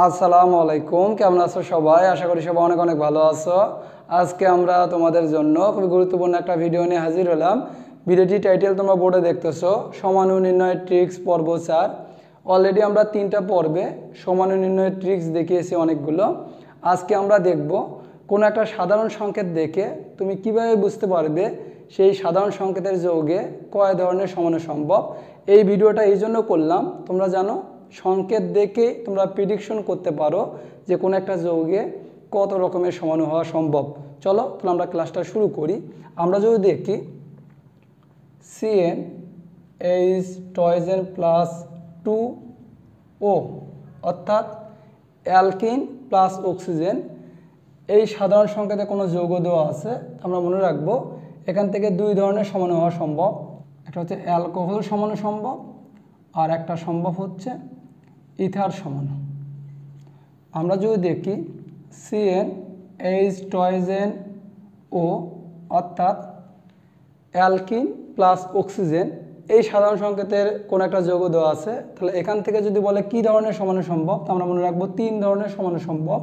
আসসালামু আলাইকুম, কেমন আছো সবাই? আশা করি সবাই অনেক অনেক ভালো আছো। আজকে আমরা তোমাদের জন্য খুবই গুরুত্বপূর্ণ একটা ভিডিও নিয়ে হাজির হলাম। ভিডিওটি টাইটেল তোমরা বোর্ডে দেখতেছো, সমাণু নির্ণয়ের ট্রিক্স পর্ব 4। অলরেডি আমরা 3টা পর্বে সমাণু নির্ণয়ের ট্রিক্স দেখিয়েছি অনেকগুলো। আজকে আমরা দেখব কোনো একটা সাধারণ সংকেত দেখে তুমি কিভাবে বুঝতে পারবে সেই সাধারণ সংকেতের যৌগে কয় ধরনের সমাণু সম্ভব। এই ভিডিওটা এই জন্য করলাম, তোমরা জানো সংকেত দেখে তোমরা প্রেডিকশন করতে পারো যে কোনো একটা যৌগে কত রকমের সমাণু হওয়া সম্ভব। চলো তাহলে আমরা ক্লাসটা শুরু করি। আমরা যদি দেখি CnH2O অর্থাৎ অ্যালকিন প্লাস অক্সিজেন, এই সাধারণ সংকেতে কোনো যৌগ দেওয়া আছে, আমরা মনে রাখবো এখান থেকে দুই ধরনের সমাণু হওয়া সম্ভব। একটা হচ্ছে অ্যালকোহল সমাণু সম্ভব, আর একটা সম্ভব হচ্ছে ইথার সমাণু। আমরা যদি দেখি CnH2O অর্থাৎ অ্যালকিন প্লাস অক্সিজেন, এই সাধারণ সংকেতের কোন একটা যৌগ দেওয়া আছে, তাহলে এখান থেকে যদি বলে কি ধরনের সমাণু সম্ভব, আমরা মনে রাখবো 3 ধরনের সমাণু সম্ভব।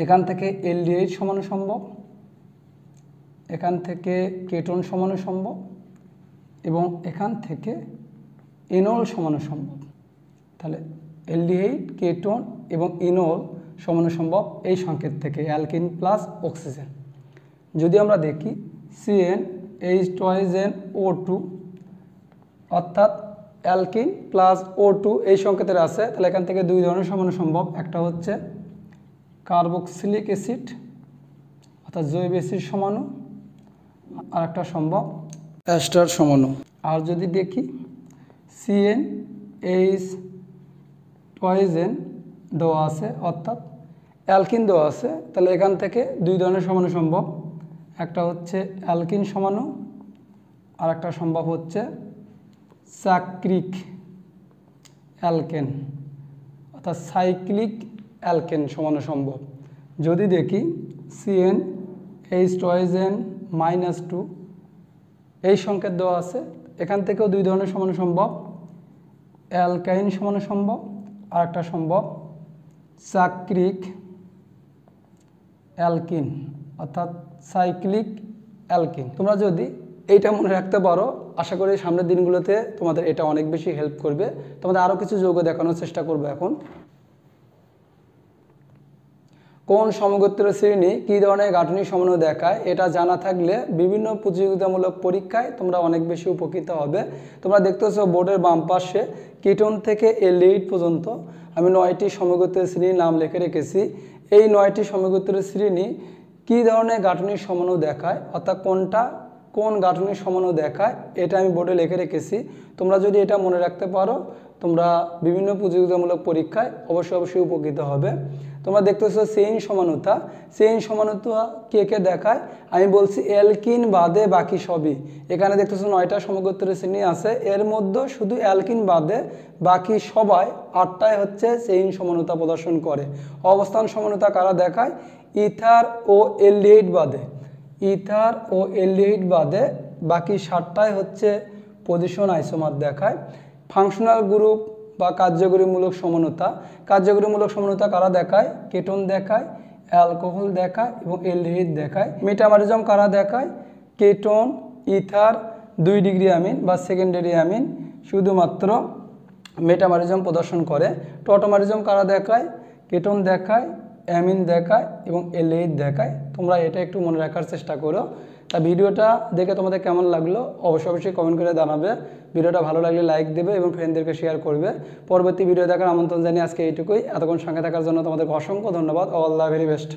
এখান থেকে এলডিএইচ সমাণু সম্ভব, এখান থেকে কেটন সমাণু সম্ভব, এবং এখান থেকে ইনল সমাণু সম্ভব। তাহলে এলডিহাইড, কেটোন এবং ইনল সমাণু সম্ভব এই সংকেত থেকে, অ্যালকিন প্লাস অক্সিজেন। যদি আমরা দেখি CnH2O2 অর্থাৎ অ্যালকিন প্লাস O2 এই সংকেতের আছে, তাহলে এখান থেকে দুই ধরনের সমাণু সম্ভব। একটা হচ্ছে কার্বক্সিলিক অ্যাসিড অর্থাৎ জৈব অ্যাসিড সমাণু, আর একটা সম্ভব অ্যাস্টার সমাণু। আর যদি দেখি CnH2 দেওয়া আছে অর্থাৎ অ্যালকিন দেওয়া আছে, তাহলে এখান থেকে দুই ধরনের সমাণু সম্ভব। একটা হচ্ছে অ্যালকিন সমাণু, আর একটা সম্ভব হচ্ছে সাইক্লিক অ্যালকেন অর্থাৎ সাইক্লিক অ্যালকেন সমাণু সম্ভব। যদি দেখি CnH2 এই সংকেত দেওয়া আছে, এখান থেকেও দুই ধরনের সমাণু সম্ভব। অ্যালকাইন সমাণু সম্ভব, আর একটা সম্ভব সাইক্লিক অ্যালকিন অর্থাৎ সাইক্লিক অ্যালকিন। তোমরা যদি এইটা মনে রাখতে পারো, আশা করি সামনের দিনগুলোতে তোমাদের এটা অনেক বেশি হেল্প করবে। তোমাদের আরও কিছু যৌগ দেখানোর চেষ্টা করবো। এখন কোন সমগোত্রীয় শ্রেণী কী ধরনের গাঠনিক সমাণু দেখায়, এটা জানা থাকলে বিভিন্ন প্রতিযোগিতামূলক পরীক্ষায় তোমরা অনেক বেশি উপকৃত হবে। তোমরা দেখতেছো বোর্ডের বাম পাশে কিটোন থেকে এলডিহাইড পর্যন্ত আমি 9টি সমগোত্রীয় শ্রেণীর নাম লিখে রেখেছি। এই 9টি সমগোত্রীয় শ্রেণী কী ধরনের গাঠনিক সমাণু দেখায় অর্থাৎ কোনটা কোন গাঠনিক সমাণু দেখায়, এটা আমি বোর্ডে লিখে রেখেছি। তোমরা যদি এটা মনে রাখতে পারো, তোমরা বিভিন্ন প্রতিযোগিতামূলক পরীক্ষায় অবশ্যই উপকৃত হবে। তোমরা দেখতেছো চেইন সমানুতা, চেইন সমানুতা কে কে দেখায়, আমি বলছি অ্যালকিন বাদে বাকি সবই। এখানে দেখতেছো 9টা সমগোত্রীয় শ্রেণী আছে, এর মধ্যে শুধু অ্যালকিন বাদে বাকি সবাই 8টায় হচ্ছে চেইন সমানুতা প্রদর্শন করে। অবস্থান সমানুতা কারা দেখায়, ইথার ও এলডিহাইড বাদে, ইথার ও এলডিহাইড বাদে বাকি 7টায় হচ্ছে পজিশন আইসোমার দেখায়। ফাংশনাল গ্রুপ বা কার্যকরীমূলক সমানুতা, কার্যকরীমূলক সমানুতা কারা দেখায়, কেটোন দেখায়, অ্যালকোহল দেখায় এবং এলডিহাইড দেখায়। মেটামরিজম কারা দেখায়, কেটোন, ইথার, 2 ডিগ্রি অ্যামিন বা সেকেন্ডারি অ্যামিন শুধুমাত্র মেটামরিজম প্রদর্শন করে। টটোমারিজম কারা দেখায়, কেটোন দেখায়, অ্যামিন দেখায় এবং এলডিহাইড দেখায়। তোমরা এটা একটু মনে রাখার চেষ্টা করো। তা ভিডিওটা দেখে তোমাদের কেমন লাগলো অবশ্যই কমেন্ট করে জানাবে। ভিডিওটা ভালো লাগলে লাইক দেবে এবং ফ্রেন্ডদেরকে শেয়ার করবে। পরবর্তী ভিডিও দেখার আমন্ত্রণ জানিয়ে আজকে এইটুকুই। এতক্ষণ সঙ্গে থাকার জন্য তোমাদের অসংখ্য ধন্যবাদ। All the very best.